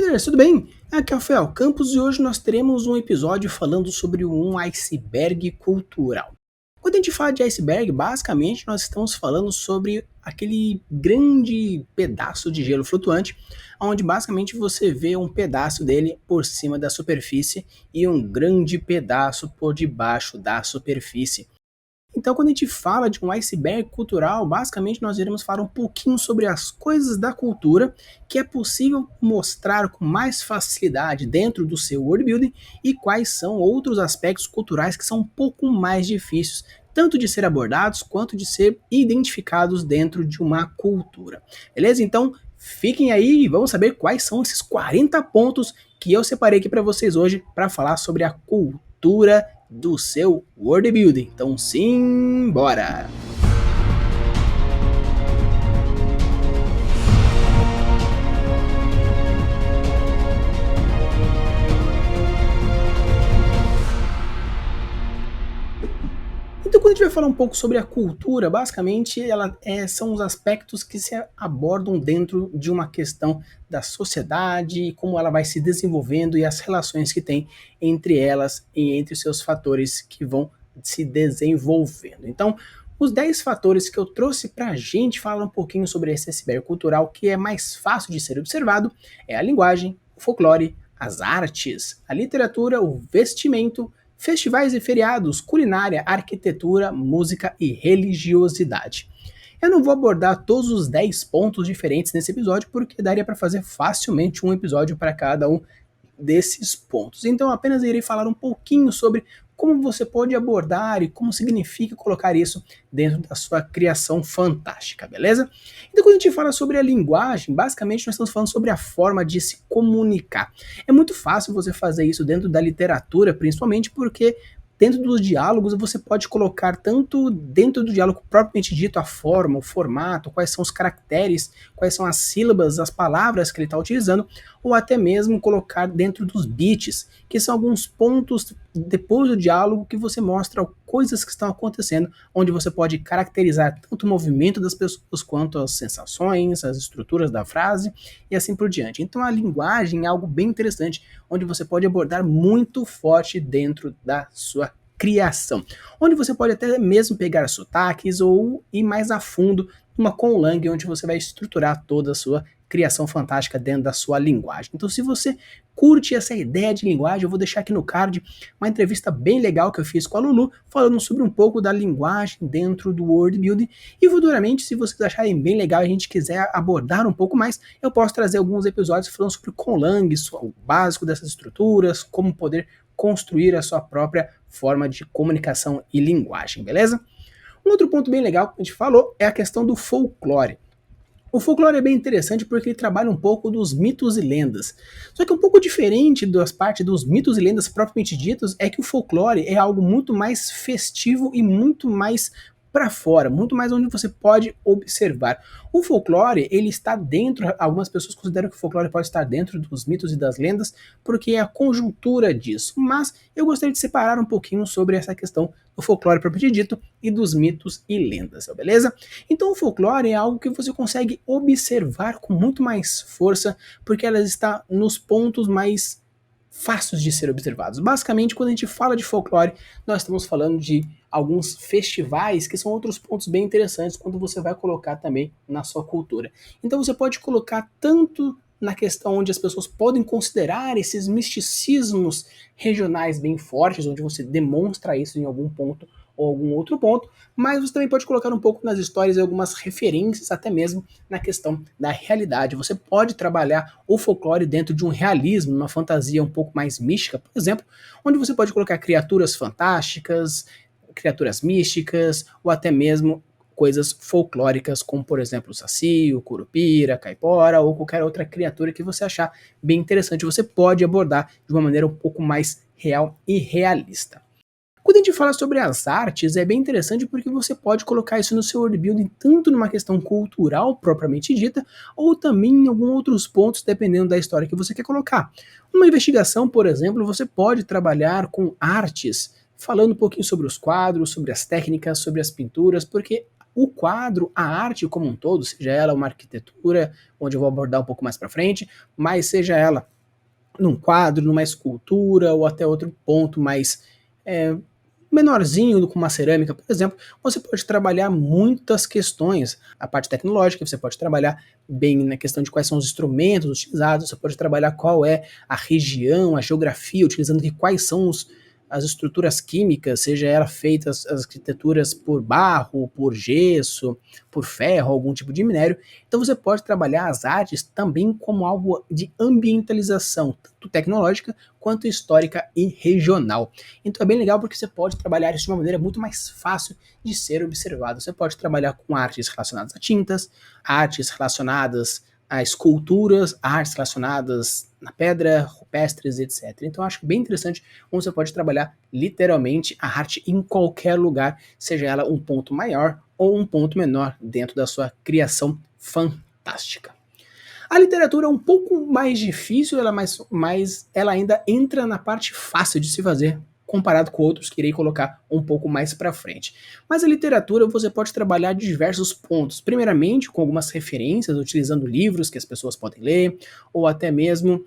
Brothers, tudo bem? Aqui é o Rafael Campos e hoje nós teremos um episódio falando sobre um iceberg cultural. Quando a gente fala de iceberg, basicamente nós estamos falando sobre aquele grande pedaço de gelo flutuante, onde basicamente você vê um pedaço dele por cima da superfície e um grande pedaço por debaixo da superfície. Então, quando a gente fala de um iceberg cultural, basicamente nós iremos falar um pouquinho sobre as coisas da cultura que é possível mostrar com mais facilidade dentro do seu world building e quais são outros aspectos culturais que são um pouco mais difíceis, tanto de ser abordados quanto de ser identificados dentro de uma cultura. Beleza? Então, fiquem aí e vamos saber quais são esses 40 pontos que eu separei aqui para vocês hoje para falar sobre a cultura do seu world building. Então, sim, bora! Então, quando a gente vai falar um pouco sobre a cultura, basicamente são os aspectos que se abordam dentro de uma questão da sociedade, como ela vai se desenvolvendo e as relações que tem entre elas e entre os seus fatores que vão se desenvolvendo. Então, os 10 fatores que eu trouxe para a gente falar um pouquinho sobre esse iceberg cultural que é mais fácil de ser observado é a linguagem, o folclore, as artes, a literatura, o vestimento, festivais e feriados, culinária, arquitetura, música e religiosidade. Eu não vou abordar todos os 10 pontos diferentes nesse episódio, porque daria para fazer facilmente um episódio para cada um desses pontos. Então apenas irei falar um pouquinho sobre como você pode abordar e como significa colocar isso dentro da sua criação fantástica, beleza? Então quando a gente fala sobre a linguagem, basicamente nós estamos falando sobre a forma de se comunicar. É muito fácil você fazer isso dentro da literatura, principalmente porque dentro dos diálogos você pode colocar tanto dentro do diálogo propriamente dito a forma, o formato, quais são os caracteres, quais são as sílabas, as palavras que ele está utilizando, ou até mesmo colocar dentro dos bits, que são alguns pontos depois do diálogo que você mostra coisas que estão acontecendo, onde você pode caracterizar tanto o movimento das pessoas quanto as sensações, as estruturas da frase e assim por diante. Então a linguagem é algo bem interessante, onde você pode abordar muito forte dentro da sua criação, onde você pode até mesmo pegar sotaques ou ir mais a fundo numa conlang, onde você vai estruturar toda a sua criação fantástica dentro da sua linguagem. Então, se você curte essa ideia de linguagem, eu vou deixar aqui no card uma entrevista bem legal que eu fiz com a Lulu, falando sobre um pouco da linguagem dentro do world building. E futuramente, se vocês acharem bem legal e a gente quiser abordar um pouco mais, eu posso trazer alguns episódios falando sobre conlang, o básico dessas estruturas, como poder construir a sua própria forma de comunicação e linguagem, beleza? Um outro ponto bem legal que a gente falou é a questão do folclore. O folclore é bem interessante porque ele trabalha um pouco dos mitos e lendas. Só que um pouco diferente das partes dos mitos e lendas propriamente ditos é que o folclore é algo muito mais festivo e muito mais para fora, muito mais onde você pode observar. O folclore, ele está dentro, algumas pessoas consideram que o folclore pode estar dentro dos mitos e das lendas, porque é a conjuntura disso. Mas eu gostaria de separar um pouquinho sobre essa questão do folclore propriamente dito e dos mitos e lendas, beleza? Então o folclore é algo que você consegue observar com muito mais força, porque ela está nos pontos mais fáceis de ser observados. Basicamente, quando a gente fala de folclore, nós estamos falando de alguns festivais que são outros pontos bem interessantes quando você vai colocar também na sua cultura. Então você pode colocar tanto na questão onde as pessoas podem considerar esses misticismos regionais bem fortes, onde você demonstra isso em algum ponto ou algum outro ponto, mas você também pode colocar um pouco nas histórias algumas referências, até mesmo na questão da realidade. Você pode trabalhar o folclore dentro de um realismo, uma fantasia um pouco mais mística, por exemplo, onde você pode colocar criaturas fantásticas, criaturas místicas, ou até mesmo coisas folclóricas, como por exemplo o saci, o curupira, a caipora, ou qualquer outra criatura que você achar bem interessante. Você pode abordar de uma maneira um pouco mais real e realista. Quando a gente fala sobre as artes, é bem interessante porque você pode colocar isso no seu world building tanto numa questão cultural propriamente dita, ou também em alguns outros pontos, dependendo da história que você quer colocar. Numa investigação, por exemplo, você pode trabalhar com artes, falando um pouquinho sobre os quadros, sobre as técnicas, sobre as pinturas, porque o quadro, a arte como um todo, seja ela uma arquitetura, onde eu vou abordar um pouco mais para frente, mas seja ela num quadro, numa escultura ou até outro ponto mais é, menorzinho, com uma cerâmica, por exemplo, você pode trabalhar muitas questões. A parte tecnológica, você pode trabalhar bem na questão de quais são os instrumentos utilizados, você pode trabalhar qual é a região, a geografia, utilizando que quais são as estruturas químicas, seja ela feita as arquiteturas por barro, por gesso, por ferro, algum tipo de minério. Então você pode trabalhar as artes também como algo de ambientalização, tanto tecnológica quanto histórica e regional. Então é bem legal porque você pode trabalhar isso de uma maneira muito mais fácil de ser observado. Você pode trabalhar com artes relacionadas a tintas, artes relacionadas a esculturas, artes relacionadas na pedra, rupestres, etc. Então eu acho bem interessante como você pode trabalhar literalmente a arte em qualquer lugar, seja ela um ponto maior ou um ponto menor dentro da sua criação fantástica. A literatura é um pouco mais difícil, mas ela ainda entra na parte fácil de se fazer, comparado com outros que irei colocar um pouco mais para frente. Mas a literatura você pode trabalhar de diversos pontos. Primeiramente, com algumas referências, utilizando livros que as pessoas podem ler, ou até mesmo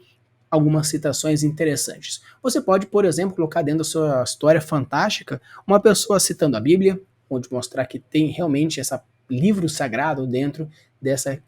algumas citações interessantes. Você pode, por exemplo, colocar dentro da sua história fantástica uma pessoa citando a Bíblia, onde mostrar que tem realmente esse livro sagrado dentro dessa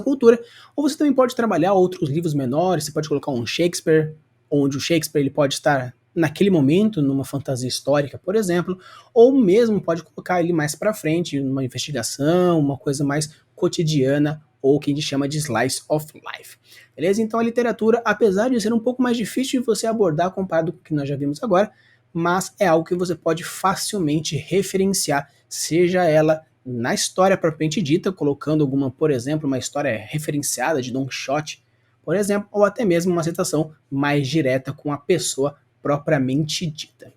cultura, ou você também pode trabalhar outros livros menores, você pode colocar um Shakespeare, onde o Shakespeare ele pode estar naquele momento numa fantasia histórica, por exemplo, ou mesmo pode colocar ele mais para frente, numa investigação, uma coisa mais cotidiana, ou que a gente chama de slice of life. Beleza? Então a literatura, apesar de ser um pouco mais difícil de você abordar comparado com o que nós já vimos agora, mas é algo que você pode facilmente referenciar, seja ela na história propriamente dita, colocando alguma, por exemplo, uma história referenciada de Don Quixote, por exemplo, ou até mesmo uma citação mais direta com a pessoa propriamente dita.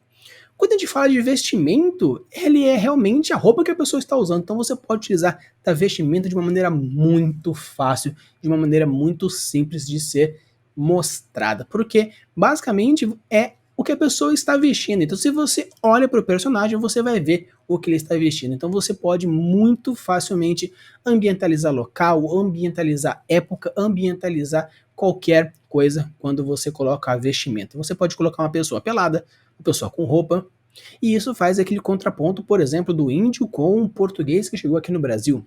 Quando a gente fala de vestimento, ele é realmente a roupa que a pessoa está usando. Então você pode utilizar da vestimenta de uma maneira muito fácil, de uma maneira muito simples de ser mostrada. Porque basicamente é o que a pessoa está vestindo. Então, se você olha para o personagem, você vai ver o que ele está vestindo. Então, você pode muito facilmente ambientalizar local, ambientalizar época, ambientalizar qualquer coisa quando você coloca a vestimenta. Você pode colocar uma pessoa pelada, uma pessoa com roupa, e isso faz aquele contraponto, por exemplo, do índio com o português que chegou aqui no Brasil.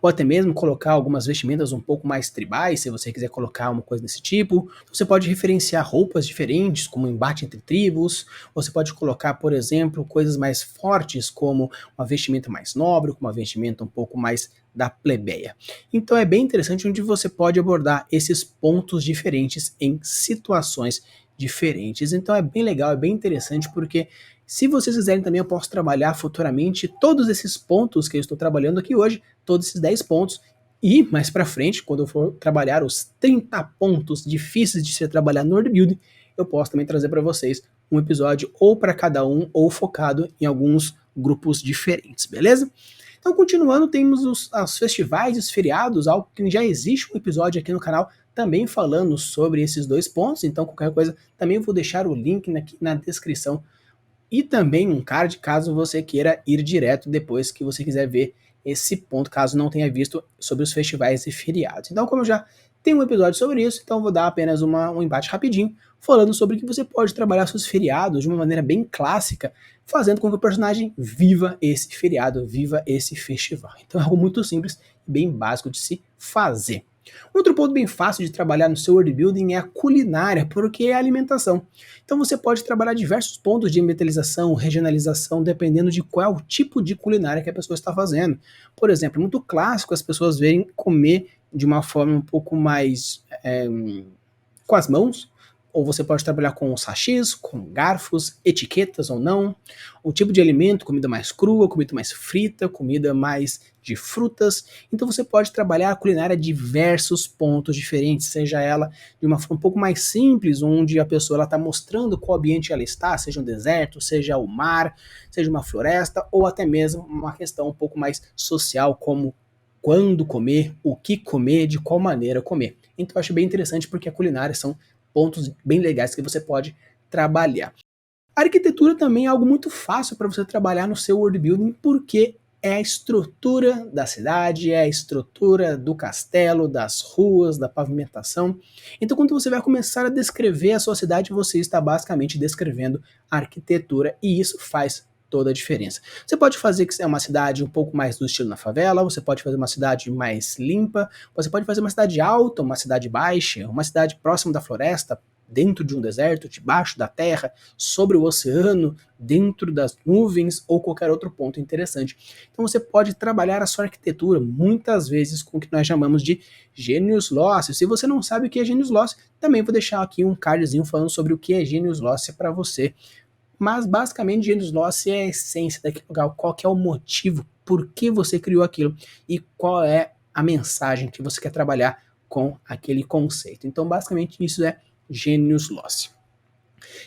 Ou até mesmo colocar algumas vestimentas um pouco mais tribais, se você quiser colocar uma coisa desse tipo. Você pode referenciar roupas diferentes, como embate entre tribos. Você pode colocar, por exemplo, coisas mais fortes, como uma vestimenta mais nobre, como uma vestimenta um pouco mais da plebeia. Então é bem interessante onde você pode abordar esses pontos diferentes em situações diferentes. Então é bem legal, é bem interessante, porque se vocês quiserem também eu posso trabalhar futuramente todos esses pontos que eu estou trabalhando aqui hoje, todos esses 10 pontos, e mais para frente, quando eu for trabalhar os 30 pontos difíceis de se trabalhar no World Building, eu posso também trazer para vocês um episódio ou para cada um ou focado em alguns grupos diferentes, beleza? Então, continuando, temos os festivais e os feriados, algo que já existe um episódio aqui no canal também falando sobre esses dois pontos, então qualquer coisa também vou deixar o link aqui na descrição e também um card caso você queira ir direto depois que você quiser ver esse ponto, caso não tenha visto sobre os festivais e feriados. Então, como eu já tenho um episódio sobre isso, então vou dar apenas um embate rapidinho, falando sobre que você pode trabalhar seus feriados de uma maneira bem clássica, fazendo com que o personagem viva esse feriado, viva esse festival. Então é algo muito simples e bem básico de se fazer. Outro ponto bem fácil de trabalhar no seu world building é a culinária, porque é a alimentação. Então você pode trabalhar diversos pontos de ambientalização, regionalização, dependendo de qual é o tipo de culinária que a pessoa está fazendo. Por exemplo, é muito clássico as pessoas verem comer de uma forma um pouco mais com as mãos, ou você pode trabalhar com sachês, com garfos, etiquetas ou não, o tipo de alimento, comida mais crua, comida mais frita, comida mais de frutas. Então você pode trabalhar a culinária de diversos pontos diferentes, seja ela de uma forma um pouco mais simples, onde a pessoa está mostrando qual ambiente ela está, seja um deserto, seja o mar, seja uma floresta, ou até mesmo uma questão um pouco mais social, como quando comer, o que comer, de qual maneira comer. Então eu acho bem interessante porque a culinária são pontos bem legais que você pode trabalhar. A arquitetura também é algo muito fácil para você trabalhar no seu world building, porque é a estrutura da cidade, é a estrutura do castelo, das ruas, da pavimentação. Então, quando você vai começar a descrever a sua cidade, você está basicamente descrevendo a arquitetura e isso faz toda a diferença. Você pode fazer que é uma cidade um pouco mais do estilo na favela, você pode fazer uma cidade mais limpa, você pode fazer uma cidade alta, uma cidade baixa, uma cidade próxima da floresta, dentro de um deserto, debaixo da terra, sobre o oceano, dentro das nuvens ou qualquer outro ponto interessante. Então você pode trabalhar a sua arquitetura muitas vezes com o que nós chamamos de Genius Loci. Se você não sabe o que é Genius Loci, também vou deixar aqui um cardzinho falando sobre o que é Genius Loci para você. Mas basicamente Genius Loci é a essência daquele lugar, qual que é o motivo, por que você criou aquilo e qual é a mensagem que você quer trabalhar com aquele conceito. Então basicamente isso é Genius Loci.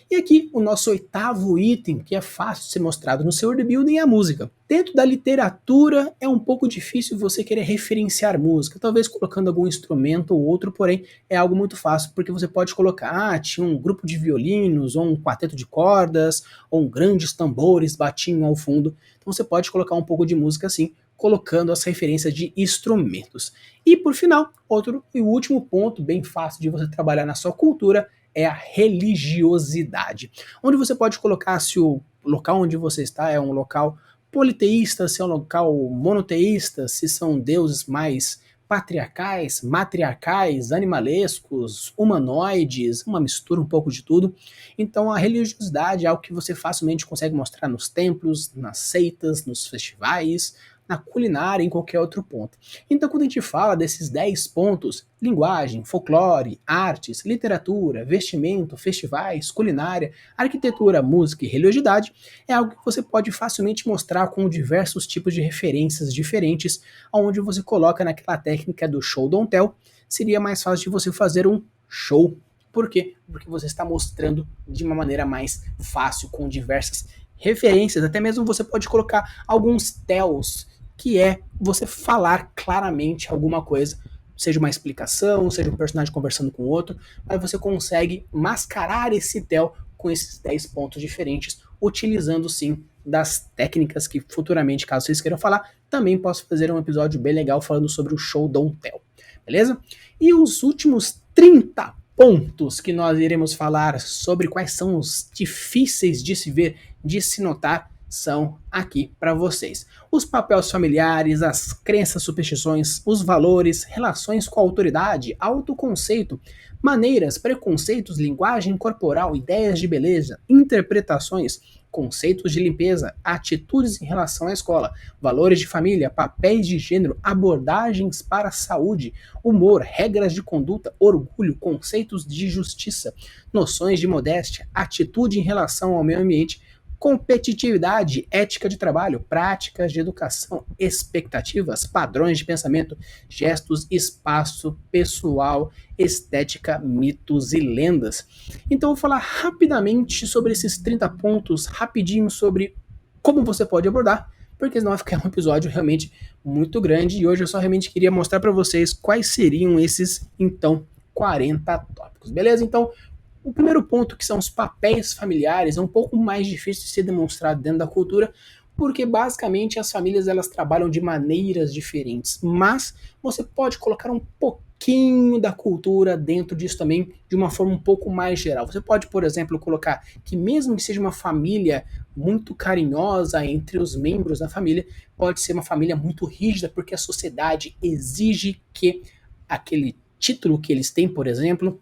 E aqui o nosso oitavo item, que é fácil de ser mostrado no seu world building, é a música. Dentro da literatura é um pouco difícil você querer referenciar música, talvez colocando algum instrumento ou outro, porém é algo muito fácil, porque você pode colocar, tinha um grupo de violinos, ou um quarteto de cordas, ou grandes tambores batiam ao fundo, então você pode colocar um pouco de música assim, colocando as referências de instrumentos. E por final, outro e último ponto bem fácil de você trabalhar na sua cultura é a religiosidade, onde você pode colocar se o local onde você está é um local politeísta, se é um local monoteísta, se são deuses mais patriarcais, matriarcais, animalescos, humanoides, uma mistura um pouco de tudo. Então a religiosidade é algo que você facilmente consegue mostrar nos templos, nas seitas, nos festivais, na culinária, em qualquer outro ponto. Então, quando a gente fala desses 10 pontos, linguagem, folclore, artes, literatura, vestimento, festivais, culinária, arquitetura, música e religiosidade, é algo que você pode facilmente mostrar com diversos tipos de referências diferentes, onde você coloca naquela técnica do show don't tell, seria mais fácil de você fazer um show. Por quê? Porque você está mostrando de uma maneira mais fácil, com diversas referências, até mesmo você pode colocar alguns tells, que é você falar claramente alguma coisa, seja uma explicação, seja um personagem conversando com o outro, mas você consegue mascarar esse tell com esses 10 pontos diferentes, utilizando sim das técnicas que futuramente, caso vocês queiram falar, também posso fazer um episódio bem legal falando sobre o show don't tell, beleza? E os últimos 30 pontos que nós iremos falar sobre quais são os difíceis de se ver, de se notar, são aqui para vocês. Os papéis familiares, as crenças, superstições, os valores, relações com a autoridade, autoconceito, maneiras, preconceitos, linguagem corporal, ideias de beleza, interpretações, conceitos de limpeza, atitudes em relação à escola, valores de família, papéis de gênero, abordagens para a saúde, humor, regras de conduta, orgulho, conceitos de justiça, noções de modéstia, atitude em relação ao meio ambiente, competitividade, ética de trabalho, práticas de educação, expectativas, padrões de pensamento, gestos, espaço pessoal, estética, mitos e lendas. Então eu vou falar rapidamente sobre esses 30 pontos, rapidinho sobre como você pode abordar, porque senão vai ficar um episódio realmente muito grande e hoje eu só realmente queria mostrar para vocês quais seriam esses, então, 40 tópicos, beleza? Então, o primeiro ponto, que são os papéis familiares, é um pouco mais difícil de ser demonstrado dentro da cultura, porque basicamente as famílias elas trabalham de maneiras diferentes, mas você pode colocar um pouquinho da cultura dentro disso também, de uma forma um pouco mais geral. Você pode, por exemplo, colocar que mesmo que seja uma família muito carinhosa entre os membros da família, pode ser uma família muito rígida, porque a sociedade exige que aquele título que eles têm, por exemplo,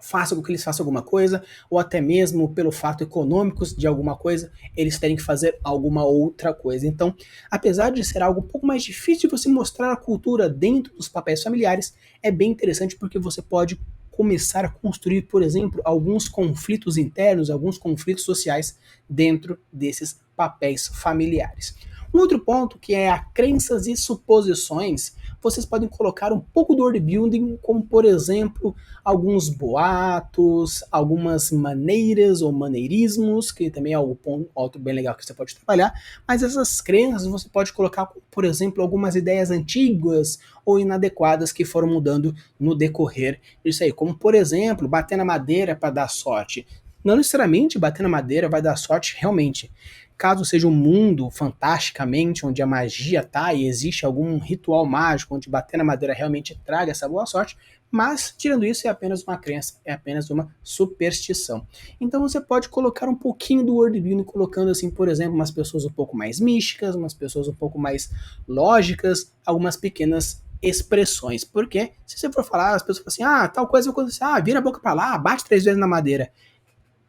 faça com que eles façam alguma coisa, ou até mesmo pelo fato econômicos de alguma coisa, eles terem que fazer alguma outra coisa. Então, apesar de ser algo um pouco mais difícil de você mostrar a cultura dentro dos papéis familiares, é bem interessante porque você pode começar a construir, por exemplo, alguns conflitos internos, alguns conflitos sociais dentro desses papéis familiares. Um outro ponto que é a crenças e suposições, vocês podem colocar um pouco do world building, como por exemplo, alguns boatos, algumas maneiras ou maneirismos, que também é algo outro bem legal que você pode trabalhar, mas essas crenças você pode colocar, por exemplo, algumas ideias antigas ou inadequadas que foram mudando no decorrer disso aí, como por exemplo, bater na madeira para dar sorte. Não necessariamente bater na madeira vai dar sorte realmente. caso seja um mundo fantasticamente onde a magia tá e existe algum ritual mágico onde bater na madeira realmente traga essa boa sorte, mas tirando isso é apenas uma crença, é apenas uma superstição. Então você pode colocar um pouquinho do world building colocando assim, por exemplo, umas pessoas um pouco mais místicas, umas pessoas um pouco mais lógicas, algumas pequenas expressões. Porque se você for falar, as pessoas falam assim: "Ah, tal coisa vai acontecer, vira a boca para lá, bate 3 vezes na madeira".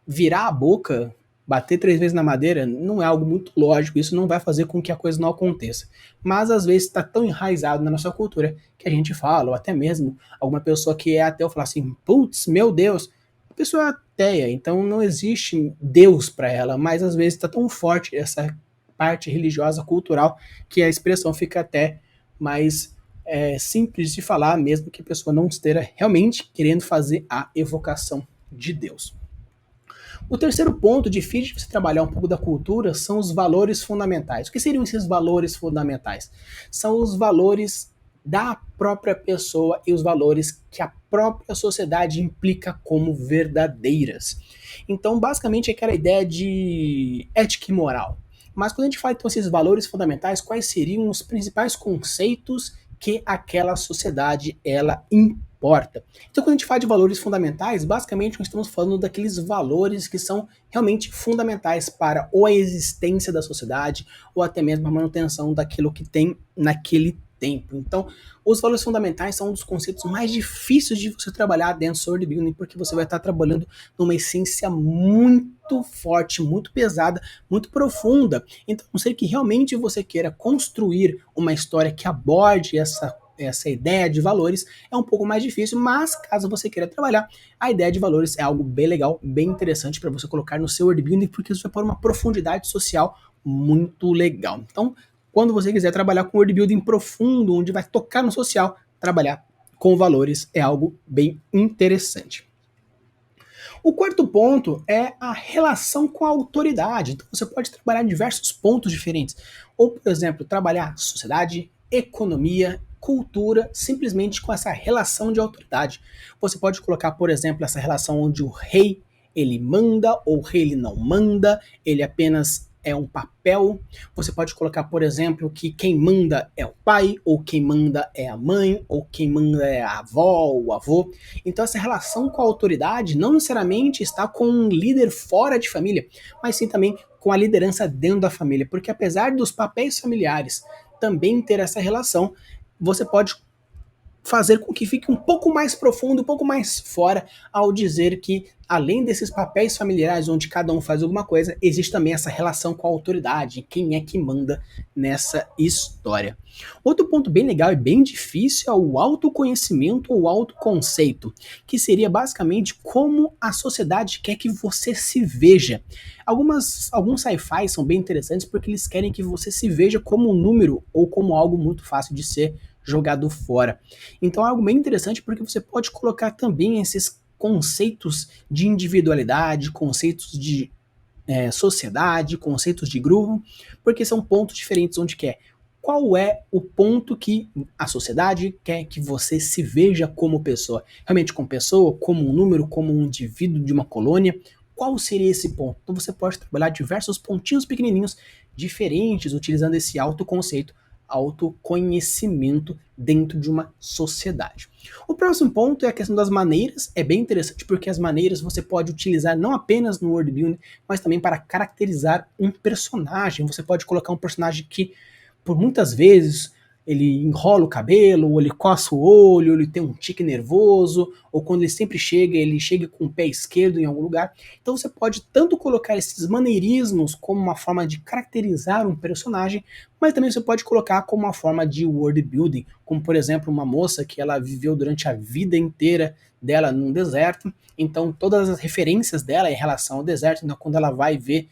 Virar a boca, bater 3 vezes na madeira, não é algo muito lógico, isso não vai fazer com que a coisa não aconteça. Mas às vezes está tão enraizado na nossa cultura que a gente fala, ou até mesmo alguma pessoa que é ateu falar assim, putz, meu Deus, a pessoa é ateia, então não existe Deus para ela, mas às vezes está tão forte essa parte religiosa, cultural, que a expressão fica até mais simples de falar, mesmo que a pessoa não esteja realmente querendo fazer a evocação de Deus. O terceiro ponto difícil de você trabalhar um pouco da cultura são os valores fundamentais. O que seriam esses valores fundamentais? São os valores da própria pessoa e os valores que a própria sociedade implica como verdadeiras. Então, basicamente, é aquela ideia de ética e moral. Mas quando a gente fala então esses valores fundamentais, quais seriam os principais conceitos que aquela sociedade ela importa? Então, quando a gente fala de valores fundamentais, basicamente nós estamos falando daqueles valores que são realmente fundamentais para ou a existência da sociedade ou até mesmo a manutenção daquilo que tem naquele tempo. Então, os valores fundamentais são um dos conceitos mais difíceis de você trabalhar dentro do Sword Building, porque você vai estar trabalhando numa essência muito forte, muito pesada, muito profunda. Então, a não ser que realmente você queira construir uma história que aborde essa ideia de valores, é um pouco mais difícil, mas caso você queira trabalhar, a ideia de valores é algo bem legal, bem interessante para você colocar no seu world building, porque isso vai pôr uma profundidade social muito legal. Então, quando você quiser trabalhar com world building profundo, onde vai tocar no social, trabalhar com valores é algo bem interessante. O quarto ponto é a relação com a autoridade. Então você pode trabalhar em diversos pontos diferentes. Ou, por exemplo, trabalhar sociedade, economia, cultura, simplesmente com essa relação de autoridade. Você pode colocar, por exemplo, essa relação onde o rei ele manda ou o rei ele não manda, ele apenas é um papel. Você pode colocar, por exemplo, que quem manda é o pai, ou quem manda é a mãe, ou quem manda é a avó, ou o avô. Então essa relação com a autoridade não necessariamente está com um líder fora de família, mas sim também com a liderança dentro da família, porque apesar dos papéis familiares também ter essa relação, você pode fazer com que fique um pouco mais profundo, um pouco mais fora, ao dizer que, além desses papéis familiares onde cada um faz alguma coisa, existe também essa relação com a autoridade, quem é que manda nessa história. Outro ponto bem legal e bem difícil é o autoconhecimento ou autoconceito, que seria basicamente como a sociedade quer que você se veja. Alguns sci-fi são bem interessantes porque eles querem que você se veja como um número ou como algo muito fácil de ser jogado fora. Então é algo bem interessante porque você pode colocar também esses conceitos de individualidade, conceitos de sociedade, conceitos de grupo, porque são pontos diferentes onde quer. Qual é o ponto que a sociedade quer que você se veja como pessoa? Realmente como pessoa, como um número, como um indivíduo de uma colônia? Qual seria esse ponto? Então você pode trabalhar diversos pontinhos pequenininhos diferentes utilizando esse autoconceito, autoconhecimento dentro de uma sociedade. O próximo ponto é a questão das maneiras. É bem interessante porque as maneiras você pode utilizar não apenas no world building, mas também para caracterizar um personagem. Você pode colocar um personagem que, por muitas vezes, ele enrola o cabelo, ou ele coça o olho, ou ele tem um tique nervoso, ou quando ele sempre chega, ele chega com o pé esquerdo em algum lugar. Então você pode tanto colocar esses maneirismos como uma forma de caracterizar um personagem, mas também você pode colocar como uma forma de world building, como por exemplo uma moça que ela viveu durante a vida inteira dela num deserto, então todas as referências dela em relação ao deserto, então quando ela vai ver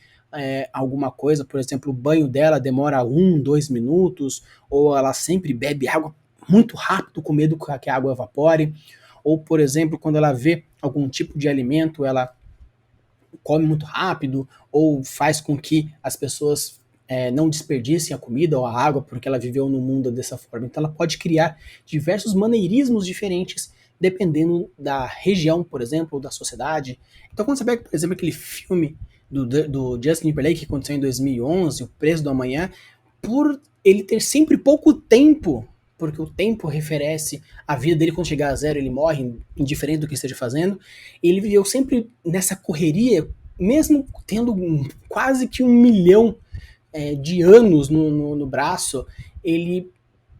alguma coisa, por exemplo, o banho dela demora 1, 2 minutos, ou ela sempre bebe água muito rápido com medo que a água evapore, ou por exemplo, quando ela vê algum tipo de alimento, ela come muito rápido, ou faz com que as pessoas não desperdicem a comida ou a água, porque ela viveu no mundo dessa forma. Então ela pode criar diversos maneirismos diferentes, dependendo da região, por exemplo, ou da sociedade. Então quando você pega, por exemplo, aquele filme do Justin Timberlake, que aconteceu em 2011, O Preço do Amanhã, por ele ter sempre pouco tempo, porque o tempo referece a vida dele. Quando chegar a zero ele morre, indiferente do que esteja fazendo. Ele viveu sempre nessa correria, mesmo tendo quase que 1 milhão de anos no braço. Ele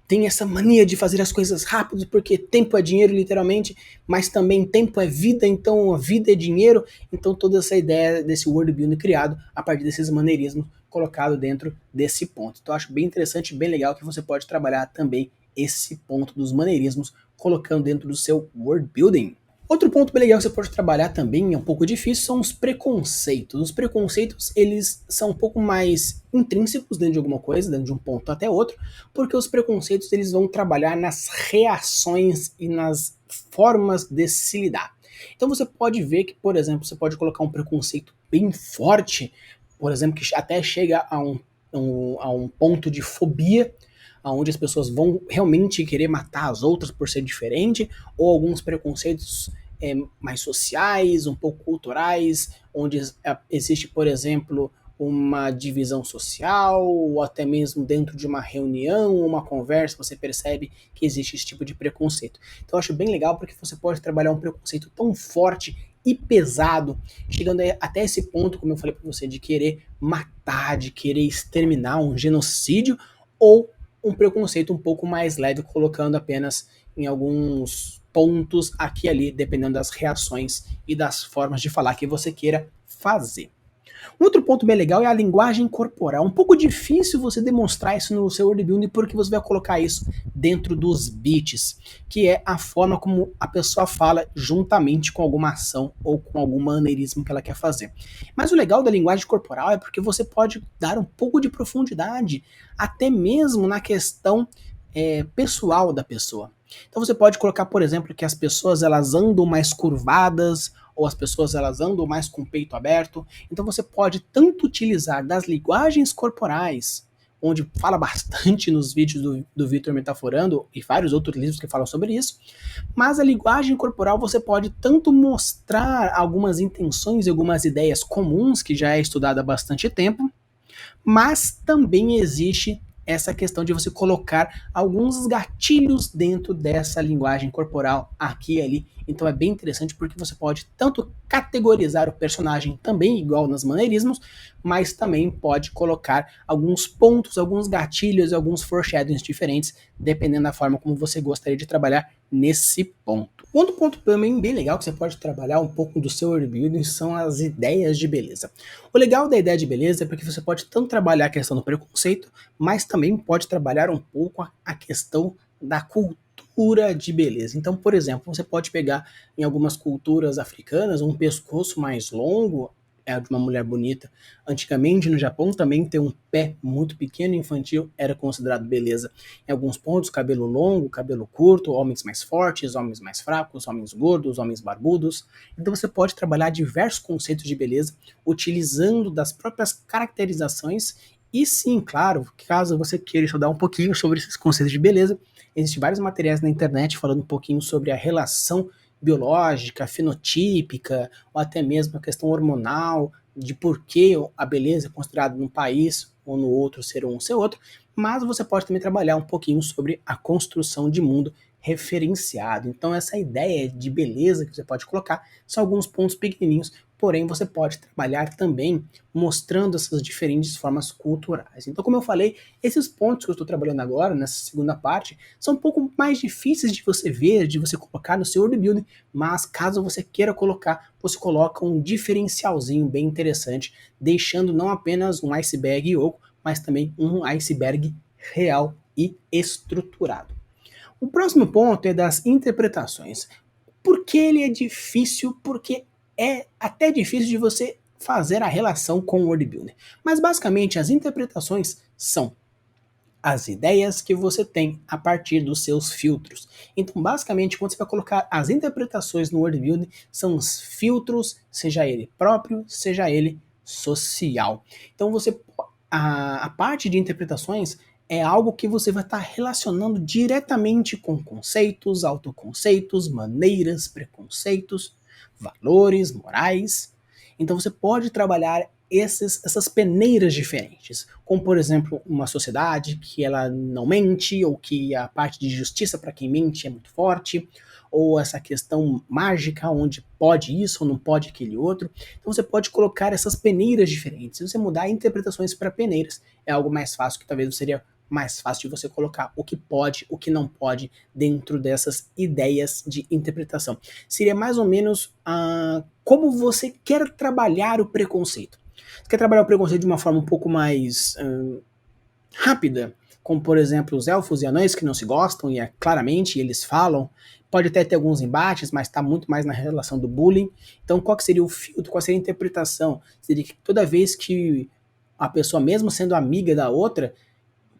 tem essa mania de fazer as coisas rápido, porque tempo é dinheiro, literalmente, mas também tempo é vida, então a vida é dinheiro. Então toda essa ideia desse world building criado a partir desses maneirismos colocado dentro desse ponto. Então eu acho bem interessante, bem legal, que você pode trabalhar também esse ponto dos maneirismos colocando dentro do seu world building. Outro ponto bem legal que você pode trabalhar também, é um pouco difícil, são os preconceitos. Os preconceitos, eles são um pouco mais intrínsecos dentro de alguma coisa, dentro de um ponto até outro, porque os preconceitos eles vão trabalhar nas reações e nas formas de se lidar. Então você pode ver que, por exemplo, você pode colocar um preconceito bem forte, por exemplo, que até chega a um ponto de fobia, onde as pessoas vão realmente querer matar as outras por ser diferente, ou alguns preconceitos mais sociais, um pouco culturais, onde existe, por exemplo, uma divisão social, ou até mesmo dentro de uma reunião, uma conversa, você percebe que existe esse tipo de preconceito. Então eu acho bem legal, porque você pode trabalhar um preconceito tão forte e pesado, chegando até esse ponto, como eu falei para você, de querer matar, de querer exterminar, um genocídio, ou um preconceito um pouco mais leve, colocando apenas em alguns pontos aqui e ali, dependendo das reações e das formas de falar que você queira fazer. Um outro ponto bem legal é a linguagem corporal. Um pouco difícil você demonstrar isso no seu wordbuilding, porque você vai colocar isso dentro dos beats, que é a forma como a pessoa fala juntamente com alguma ação ou com algum maneirismo que ela quer fazer. Mas o legal da linguagem corporal é porque você pode dar um pouco de profundidade, até mesmo na questão pessoal da pessoa. Então você pode colocar, por exemplo, que as pessoas elas andam mais curvadas, ou as pessoas elas andam mais com o peito aberto. Então você pode tanto utilizar das linguagens corporais, onde fala bastante nos vídeos do Vitor Metaforando e vários outros livros que falam sobre isso, mas a linguagem corporal você pode tanto mostrar algumas intenções e algumas ideias comuns que já é estudada há bastante tempo, mas também existe essa questão de você colocar alguns gatilhos dentro dessa linguagem corporal aqui e ali. Então é bem interessante, porque você pode tanto categorizar o personagem também igual nos maneirismos, mas também pode colocar alguns pontos, alguns gatilhos, alguns foreshadowings diferentes, dependendo da forma como você gostaria de trabalhar nesse ponto. Outro ponto também bem legal que você pode trabalhar um pouco do seu worldbuilding são as ideias de beleza. O legal da ideia de beleza é porque você pode tanto trabalhar a questão do preconceito, mas também pode trabalhar um pouco a questão da cultura de beleza. Então, por exemplo, você pode pegar em algumas culturas africanas um pescoço mais longo, de uma mulher bonita. Antigamente no Japão também ter um pé muito pequeno e infantil era considerado beleza. Em alguns pontos, cabelo longo, cabelo curto, homens mais fortes, homens mais fracos, homens gordos, homens barbudos. Então você pode trabalhar diversos conceitos de beleza utilizando das próprias caracterizações. E sim, claro, caso você queira estudar um pouquinho sobre esses conceitos de beleza, existem vários materiais na internet falando um pouquinho sobre a relação biológica, fenotípica, ou até mesmo a questão hormonal, de por que a beleza é considerada num país ou no outro ser um ou ser outro, mas você pode também trabalhar um pouquinho sobre a construção de mundo referenciado. Então essa ideia de beleza que você pode colocar são alguns pontos pequenininhos, porém você pode trabalhar também mostrando essas diferentes formas culturais. Então, como eu falei, esses pontos que eu estou trabalhando agora, nessa segunda parte, são um pouco mais difíceis de você ver, de você colocar no seu worldbuilding, mas caso você queira colocar, você coloca um diferencialzinho bem interessante, deixando não apenas um iceberg oco, mas também um iceberg real e estruturado. O próximo ponto é das interpretações. Por que ele é difícil? Porque é até difícil de você fazer a relação com o worldbuilding. Mas basicamente as interpretações são as ideias que você tem a partir dos seus filtros. Então, basicamente, quando você vai colocar as interpretações no worldbuilding, são os filtros, seja ele próprio, seja ele social. Então, a parte de interpretações é algo que você vai estar relacionando diretamente com conceitos, autoconceitos, maneiras, preconceitos, valores, morais. Então você pode trabalhar essas peneiras diferentes, como por exemplo uma sociedade que ela não mente, ou que a parte de justiça para quem mente é muito forte, ou essa questão mágica onde pode isso ou não pode aquele outro. Então você pode colocar essas peneiras diferentes. Se você mudar interpretações para peneiras, é algo mais fácil, que talvez seria mais fácil de você colocar o que pode, o que não pode dentro dessas ideias de interpretação. Seria mais ou menos como você quer trabalhar o preconceito. Você quer trabalhar o preconceito de uma forma um pouco mais rápida, como por exemplo os elfos e anões que não se gostam, e claramente eles falam, pode até ter alguns embates, mas está muito mais na relação do bullying. Então qual que seria o filtro, qual seria a interpretação? Seria que toda vez que a pessoa, mesmo sendo amiga da outra,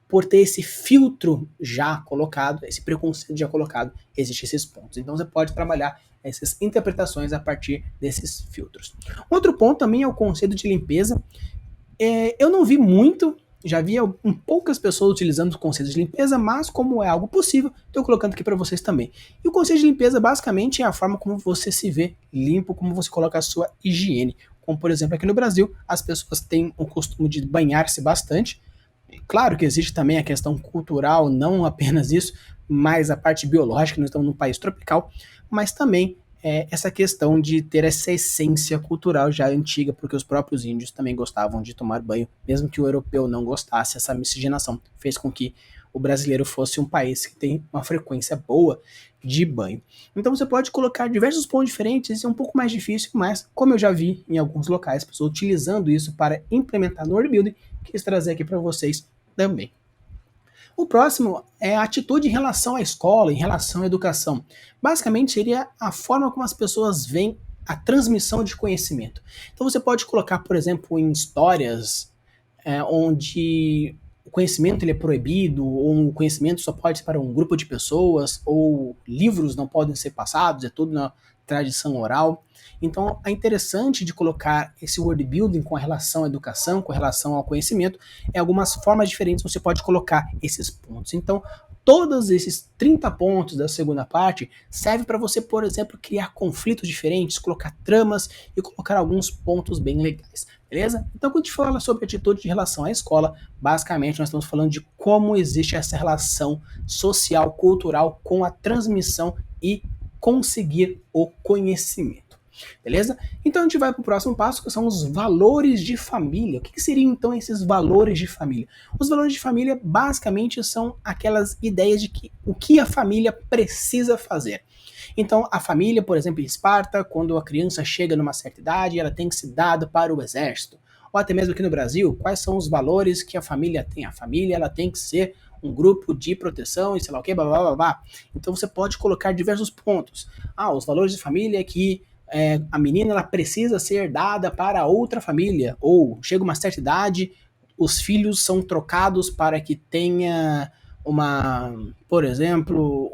por ter esse filtro já colocado, esse preconceito já colocado, existem esses pontos. Então você pode trabalhar essas interpretações a partir desses filtros. Outro ponto também é o conceito de limpeza. Eu não vi muito, já vi poucas pessoas utilizando o conceito de limpeza, mas como é algo possível, estou colocando aqui para vocês também. E o conceito de limpeza basicamente é a forma como você se vê limpo, como você coloca a sua higiene. Como por exemplo aqui no Brasil, as pessoas têm o costume de banhar-se bastante. Claro que existe também a questão cultural, não apenas isso, mas a parte biológica, nós estamos num país tropical, mas também essa questão de ter essa essência cultural já antiga, porque os próprios índios também gostavam de tomar banho, mesmo que o europeu não gostasse. Essa miscigenação fez com que o brasileiro fosse um país que tem uma frequência boa de banho. Então você pode colocar diversos pontos diferentes, é um pouco mais difícil, mas como eu já vi em alguns locais, pessoas utilizando isso para implementar no world building, quis trazer aqui para vocês também. O próximo é a atitude em relação à escola, em relação à educação. Basicamente seria a forma como as pessoas veem a transmissão de conhecimento. Então você pode colocar, por exemplo, em histórias onde o conhecimento ele é proibido, ou o conhecimento só pode ser para um grupo de pessoas, ou livros não podem ser passados, é tudo na tradição oral. Então é interessante de colocar esse word building com relação à educação, com relação ao conhecimento, algumas formas diferentes você pode colocar esses pontos. Então todos esses 30 pontos da segunda parte servem para você, por exemplo, criar conflitos diferentes, colocar tramas e colocar alguns pontos bem legais, beleza? Então quando a gente fala sobre atitude de relação à escola, basicamente nós estamos falando de como existe essa relação social, cultural com a transmissão e conseguir o conhecimento. Beleza? Então a gente vai para o próximo passo, que são os valores de família. O que seriam então esses valores de família? Os valores de família basicamente são aquelas ideias de que o que a família precisa fazer. Então a família, por exemplo, em Esparta, quando a criança chega numa certa idade, ela tem que ser dada para o exército. Ou até mesmo aqui no Brasil, quais são os valores que a família tem? A família ela tem que ser um grupo de proteção e sei lá o que, blá, blá, blá, blá. Então você pode colocar diversos pontos. Os valores de família é que a menina ela precisa ser dada para outra família, ou chega uma certa idade, os filhos são trocados para que tenha por exemplo,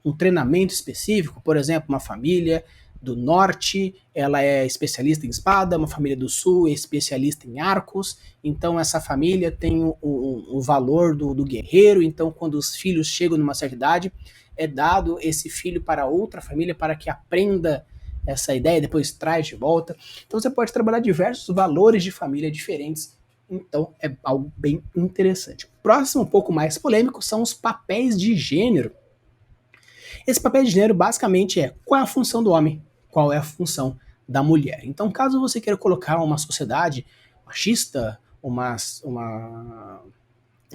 um treinamento específico. Por exemplo, uma família do norte, ela é especialista em espada, uma família do sul é especialista em arcos, então essa família tem o valor do guerreiro. Então quando os filhos chegam numa certa idade, é dado esse filho para outra família para que aprenda essa ideia, depois traz de volta. Então você pode trabalhar diversos valores de família diferentes, então é algo bem interessante. O próximo, um pouco mais polêmico, são os papéis de gênero. Esse papel de gênero basicamente é qual é a função do homem, qual é a função da mulher. Então caso você queira colocar uma sociedade machista, uma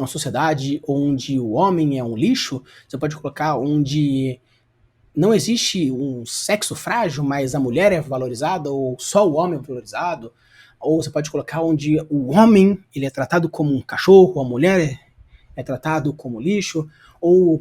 sociedade onde o homem é um lixo, você pode colocar onde não existe um sexo frágil, mas a mulher é valorizada, ou só o homem é valorizado. Ou você pode colocar onde o homem ele é tratado como um cachorro, a mulher é tratado como lixo, ou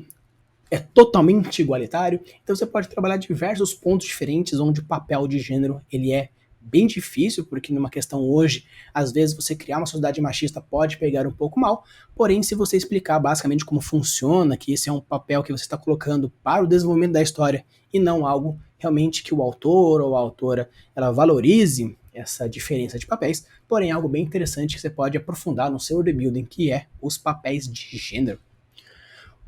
é totalmente igualitário. Então você pode trabalhar diversos pontos diferentes onde o papel de gênero ele é bem difícil, porque numa questão hoje, às vezes você criar uma sociedade machista pode pegar um pouco mal, porém se você explicar basicamente como funciona, que esse é um papel que você está colocando para o desenvolvimento da história e não algo realmente que o autor ou a autora ela valorize essa diferença de papéis, porém algo bem interessante que você pode aprofundar no seu world building, que é os papéis de gênero.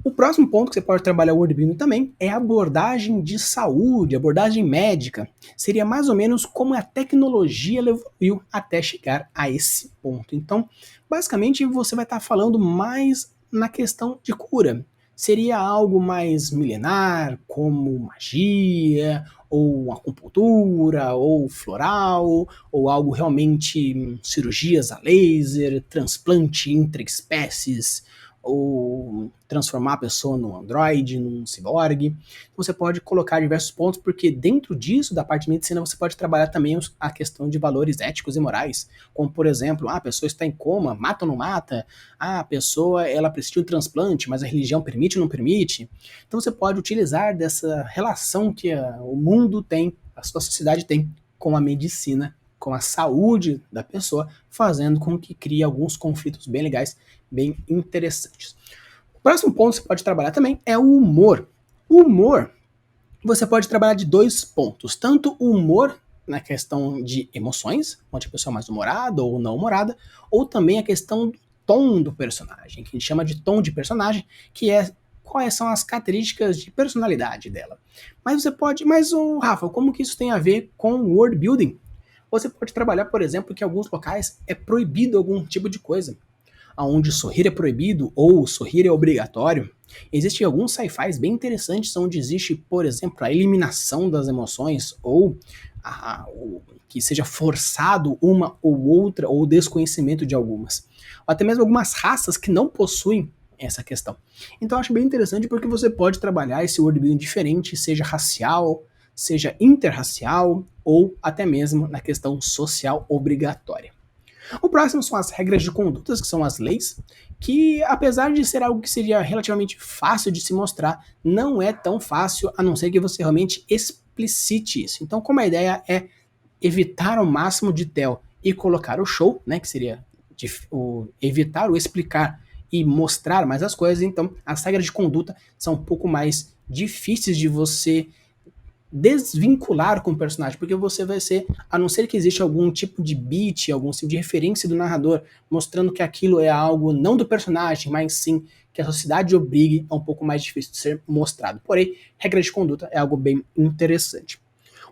O próximo ponto que você pode trabalhar o worldbuilding também é a abordagem de saúde, abordagem médica. Seria mais ou menos como a tecnologia evoluiu até chegar a esse ponto. Então, basicamente, você vai estar falando mais na questão de cura. Seria algo mais milenar, como magia, ou acupuntura, ou floral, ou algo realmente cirurgias a laser, transplante intraespécies, ou transformar a pessoa num androide, num ciborgue. Você pode colocar diversos pontos, porque dentro disso, da parte de medicina, você pode trabalhar também a questão de valores éticos e morais, como por exemplo, a pessoa está em coma, mata ou não mata, a pessoa ela precisa de um transplante, mas a religião permite ou não permite. Então você pode utilizar dessa relação que o mundo tem, a sua sociedade tem com a medicina, com a saúde da pessoa, fazendo com que crie alguns conflitos bem legais, bem interessantes. O próximo ponto que você pode trabalhar também é o humor. O humor, você pode trabalhar de dois pontos, tanto o humor na questão de emoções, onde a pessoa é mais humorada ou não humorada, ou também a questão do tom do personagem, que a gente chama de tom de personagem, que é quais são as características de personalidade dela. Mas você pode, mas o Rafa, como que isso tem a ver com world building? Você pode trabalhar, por exemplo, que em alguns locais é proibido algum tipo de coisa, onde sorrir é proibido ou sorrir é obrigatório. Existem alguns sci-fis bem interessantes onde existe, por exemplo, a eliminação das emoções ou que seja forçado uma ou outra ou o desconhecimento de algumas. Ou até mesmo algumas raças que não possuem essa questão. Então eu acho bem interessante porque você pode trabalhar esse worldbuilding diferente, seja racial, seja interracial ou até mesmo na questão social obrigatória. O próximo são as regras de condutas, que são as leis, que apesar de ser algo que seria relativamente fácil de se mostrar, não é tão fácil a não ser que você realmente explicite isso. Então, como a ideia é evitar ao máximo de tel e colocar o show, né, que seria evitar o explicar e mostrar mais as coisas, então as regras de conduta são um pouco mais difíceis de você desvincular com o personagem, porque você vai ser, a não ser que exista algum tipo de beat, algum tipo de referência do narrador, mostrando que aquilo é algo não do personagem, mas sim que a sociedade obrigue, é um pouco mais difícil de ser mostrado. Porém, regra de conduta é algo bem interessante.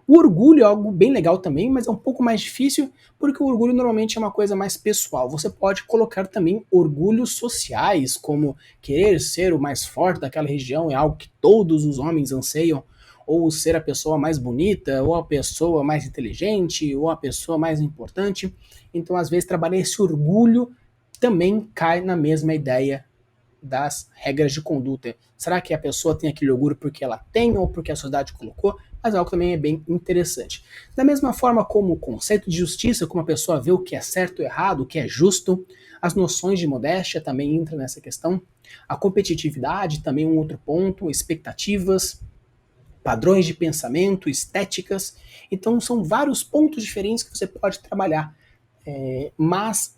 O orgulho é algo bem legal também, mas é um pouco mais difícil, porque o orgulho normalmente é uma coisa mais pessoal. Você pode colocar também orgulhos sociais, como querer ser o mais forte daquela região, é algo que todos os homens anseiam, ou ser a pessoa mais bonita, ou a pessoa mais inteligente, ou a pessoa mais importante. Então, às vezes, trabalhar esse orgulho também cai na mesma ideia das regras de conduta. Será que a pessoa tem aquele orgulho porque ela tem ou porque a sociedade colocou? Mas algo também é bem interessante. Da mesma forma como o conceito de justiça, como a pessoa vê o que é certo e errado, o que é justo, as noções de modéstia também entram nessa questão. A competitividade também é um outro ponto, expectativas, padrões de pensamento, estéticas. Então são vários pontos diferentes que você pode trabalhar, mas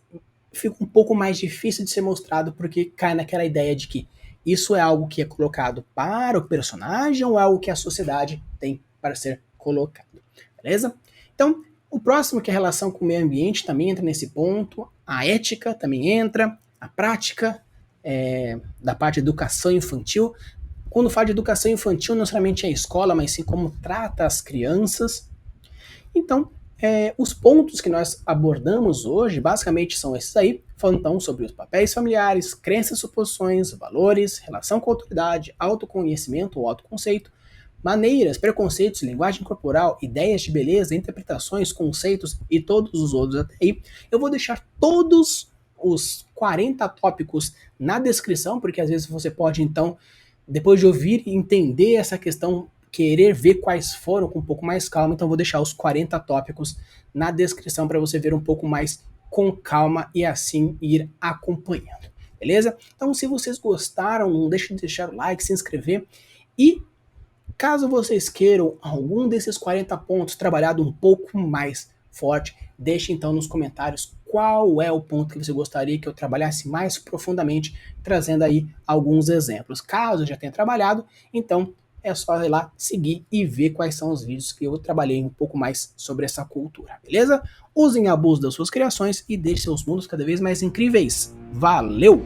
fica um pouco mais difícil de ser mostrado porque cai naquela ideia de que isso é algo que é colocado para o personagem ou é algo que a sociedade tem para ser colocado. Beleza? Então, o próximo, que é a relação com o meio ambiente, também entra nesse ponto. A ética também entra. A prática da parte de educação infantil. Quando fala de educação infantil, não necessariamente é a escola, mas sim como trata as crianças. Então, os pontos que nós abordamos hoje, basicamente são esses aí, falando então sobre os papéis familiares, crenças, suposições, valores, relação com a autoridade, autoconhecimento ou autoconceito, maneiras, preconceitos, linguagem corporal, ideias de beleza, interpretações, conceitos e todos os outros até aí. Eu vou deixar todos os 40 tópicos na descrição, porque às vezes você pode então, depois de ouvir e entender essa questão, querer ver quais foram com um pouco mais calma, então vou deixar os 40 tópicos na descrição para você ver um pouco mais com calma e assim ir acompanhando, beleza? Então se vocês gostaram, não deixe de deixar o like, se inscrever e caso vocês queiram algum desses 40 pontos trabalhado um pouco mais forte, deixe então nos comentários qual é o ponto que você gostaria que eu trabalhasse mais profundamente, trazendo aí alguns exemplos. Caso eu já tenha trabalhado, então é só ir lá, seguir e ver quais são os vídeos que eu trabalhei um pouco mais sobre essa cultura, beleza? Usem a abuso das suas criações e deixem seus mundos cada vez mais incríveis. Valeu!